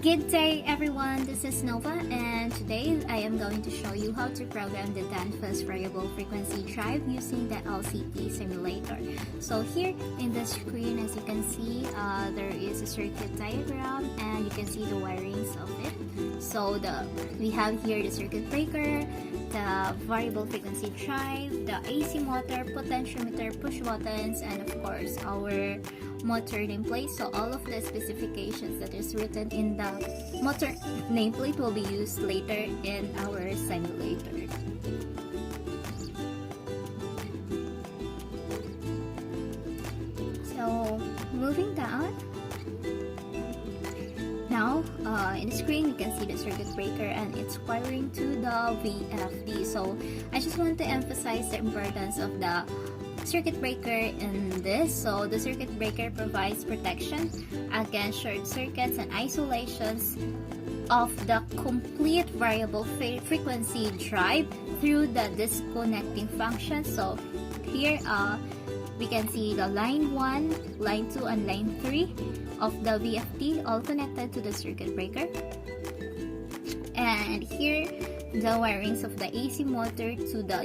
Good day everyone, this is Nova and today I am going to show you how to program the Danfoss variable frequency drive using the LCP simulator. So here in the screen, as you can see, there is a circuit diagram and you can see the wirings of it. So we have here the circuit breaker, the variable frequency drive, the AC motor, potentiometer, push buttons, and of course our motor nameplate. So all of the specifications that is written in the motor nameplate will be used later in our simulator. So moving down, now in the screen you can see the circuit breaker and it's wiring to the VFD. So I just want to emphasize the importance of the circuit breaker in this. So the circuit breaker provides protection against short circuits and isolations of the complete variable frequency drive through the disconnecting function. So here we can see the line 1, line 2, and line 3 of the VFD all connected to the circuit breaker. And here the wirings of the AC motor to the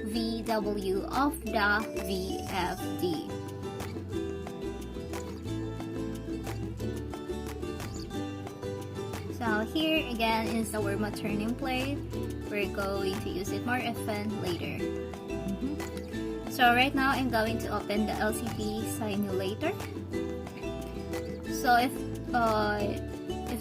UVW of the VFD. So here again is our motor nameplate. We're going to use it more often later. So right now I'm going to open the LCP simulator. So if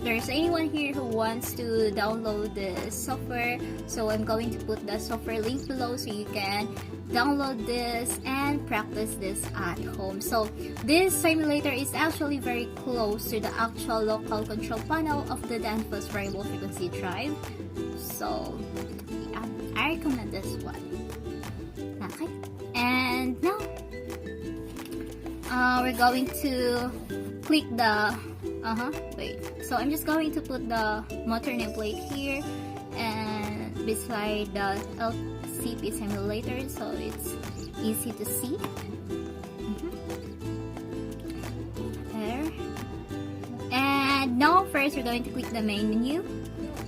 there's anyone here who wants to download the software, so I'm going to put the software link below so you can download this and practice this at home. So this simulator is actually very close to the actual local control panel of the Danfoss variable frequency drive. So yeah, I recommend this one. Okay, and now we're going to click the so I'm just going to put the motor nameplate here and beside the LCP simulator so it's easy to see. There. And now first we're going to click the main menu,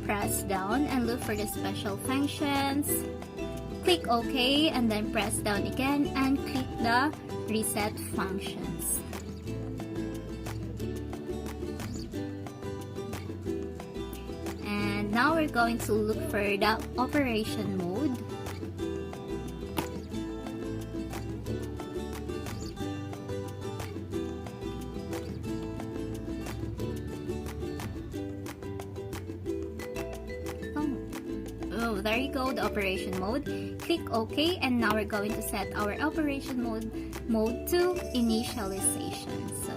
press down and look for the special functions, click OK, and then press down again and click the reset functions. Now we're going to look for the operation mode. Oh, there you go, the operation mode. Click OK, and now we're going to set our operation mode to initialization. So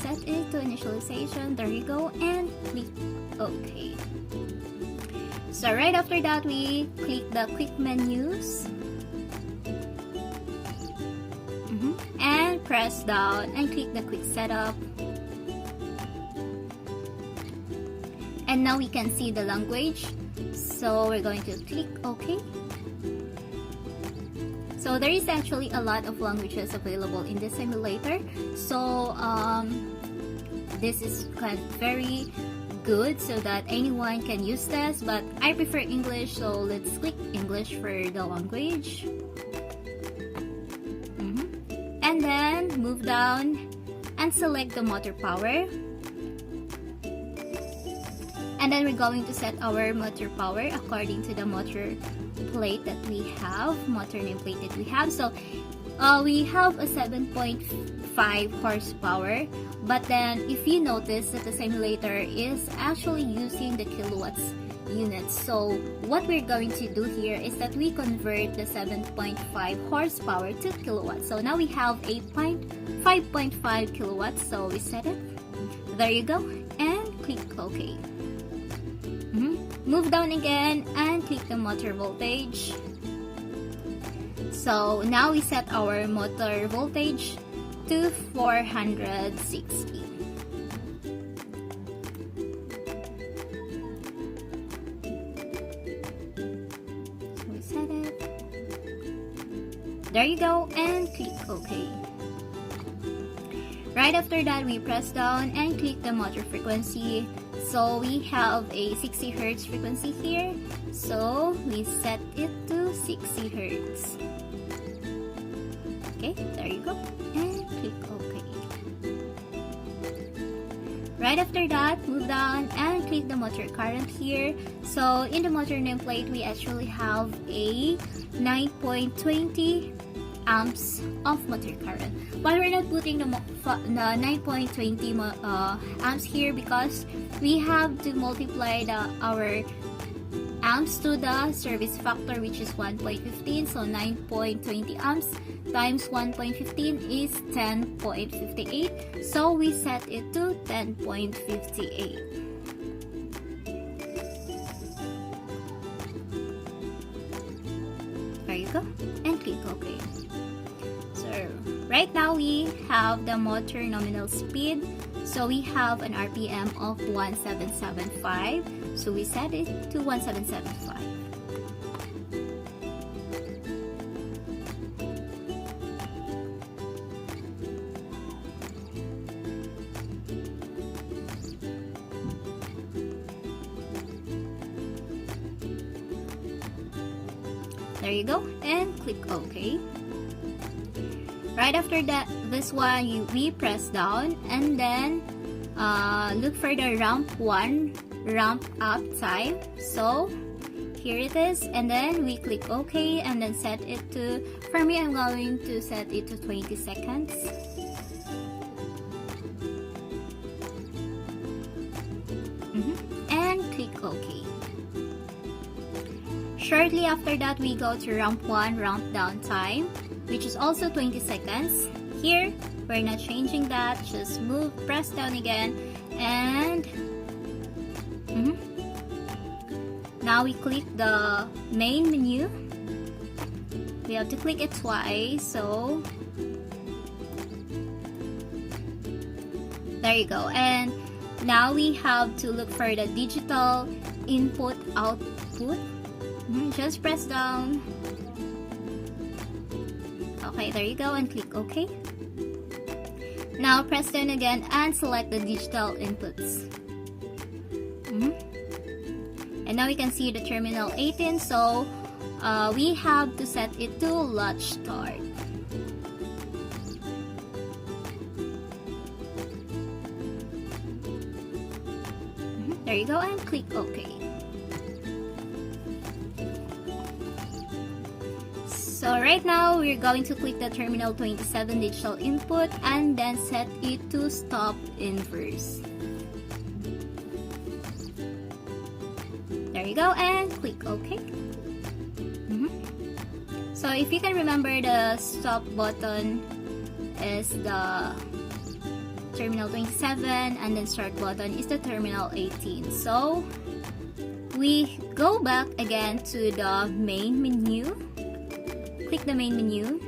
set it to initialization, there you go, and click OK. So right after that we click the quick menus and press down and click the quick setup, and now we can see the language, so we're going to click OK. So there is actually a lot of languages available in this simulator, so this is kind of very good so that anyone can use this, but I prefer English, so let's click English for the language. And then move down and select the motor power, and then we're going to set our motor power according to the motor plate that we have, motor nameplate that we have. So we have a 7.5 horsepower, but then if you notice that the simulator is actually using the kilowatts units, so what we're going to do here is that we convert the 7.5 horsepower to kilowatts. So now we have a 5.5 kilowatts, so we set it, there you go, and click OK. Move down again and click the motor voltage. So now we set our motor voltage to 460. So we set it. There you go, and click OK. Right after that, we press down and click the motor frequency. So we have a 60 Hz frequency here. So we set it to 60 Hz. Okay, there you go. And click OK. Right after that, move down and click the motor current here. So in the motor nameplate, we actually have a 9.20 amps of motor current. But we're not putting the 9.20 amps here because we have to multiply our amps to the service factor, which is 1.15. So 9.20 amps times 1.15 is 10.58. So we set it to 10.58. There you go, and click OK. So right now we have the motor nominal speed. So we have an RPM of 1775. So we set it to 1775. There you go, and click OK. Right after that, this one we press down and then look for the ramp 1 ramp up time. So here it is, and then we click OK and then set it to, for me I'm going to set it to 20 seconds. And click OK. Shortly after that, we go to ramp 1 ramp down time, which is also 20 seconds. Here, we're not changing that, just press down again, and now we click the main menu. We have to click it twice, so there you go. And now we have to look for the digital input output. Just press down. Okay, there you go, and click OK. Now press down again and select the digital inputs. And now we can see the terminal 18, so we have to set it to latch start. There you go, and click OK. So right now, we're going to click the terminal 27 digital input and then set it to stop inverse. There you go, and click OK. So if you can remember, the stop button is the terminal 27 and then start button is the terminal 18. So we go back again to the main menu. Click the main menu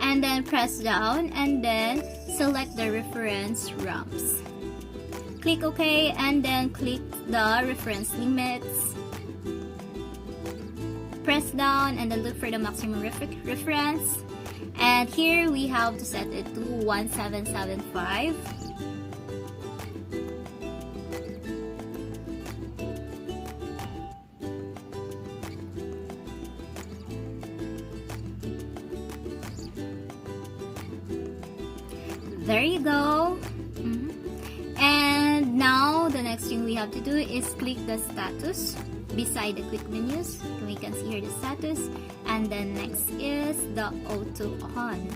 and then press down and then select the reference ramps. Click OK and then click the reference limits. Press down and then look for the maximum reference. And here we have to set it to 1775. There you go. And now the next thing we have to do is click the status beside the quick menus. We can see here the status, and then next is the auto on.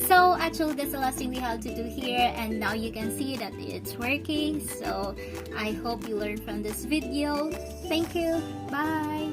So actually that's the last thing we have to do here, and now you can see that it's working. So I hope you learned from this video. Thank you. Bye.